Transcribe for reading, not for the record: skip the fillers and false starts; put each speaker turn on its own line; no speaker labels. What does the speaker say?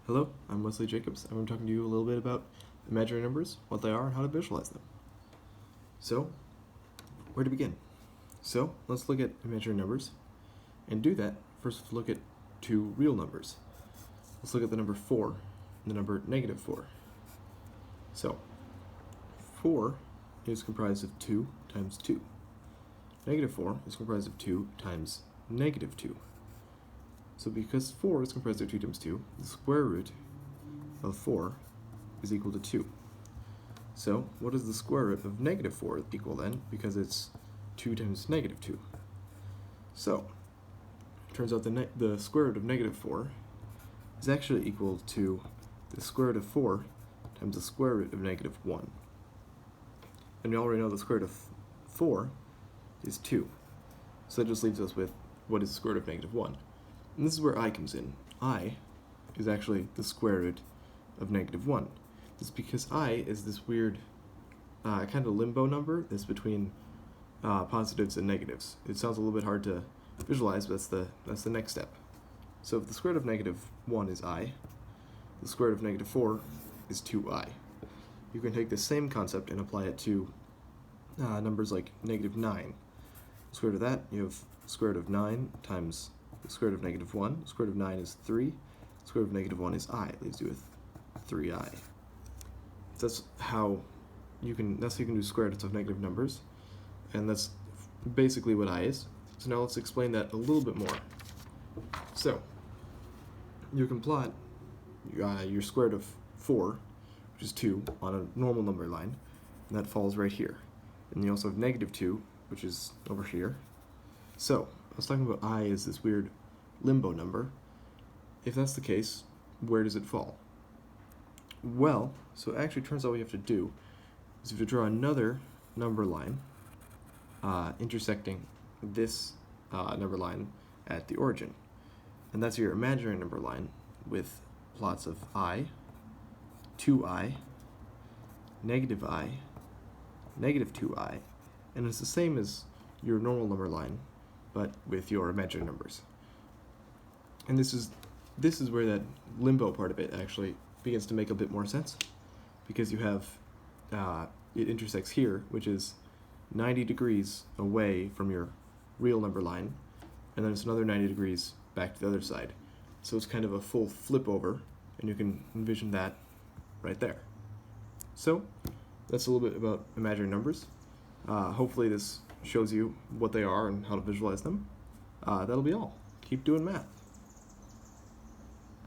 Hello, I'm Wesley Jacobs. I'm talking to you a little bit about imaginary numbers, what they are, and how to visualize them. So, where to begin? So, let's look at imaginary numbers. And do that, first let's look at two real numbers. Let's look at the number 4 and the number -4. So, 4 is comprised of 2 times 2. -4 is comprised of 2 times -2. So because 4 is comprised of 2 times 2, the square root of 4 is equal to 2. So what does the square root of -4 equal then? Because it's 2 times -2. So it turns out the square root of -4 is actually equal to the square root of 4 times the square root of -1. And we already know the square root of 4 is 2. So that just leaves us with what is the square root of -1. And this is where I comes in. I is actually the square root of -1. This is because I is this weird kind of limbo number that's between positives and negatives. It sounds a little bit hard to visualize, but that's the next step. So if the square root of -1 is I, the square root of -4 is 2i. You can take the same concept and apply it to numbers like -9. The square root of that, you have square root of 9 times the square root of -1. The square root of 9 is 3. The square root of -1 is I. It leaves you with 3i. That's how you can do square roots of negative numbers, and that's basically what I is. So now let's explain that a little bit more. So you can plot your square root of 4, which is 2, on a normal number line, and that falls right here. And you also have -2, which is over here. So I was talking about I as this weird limbo number. If that's the case, where does it fall? Well, so it actually turns out what you have to do is you have to draw another number line intersecting this number line at the origin. And that's your imaginary number line with plots of I, 2i, -I, -2i, and it's the same as your normal number line, but with your imaginary numbers. And this is where that limbo part of it actually begins to make a bit more sense, because you have it intersects here, which is 90 degrees away from your real number line, and then it's another 90 degrees back to the other side. So it's kind of a full flip over, and you can envision that right there. So that's a little bit about imaginary numbers. Hopefully this shows you what they are and how to visualize them. That'll be all. Keep doing math.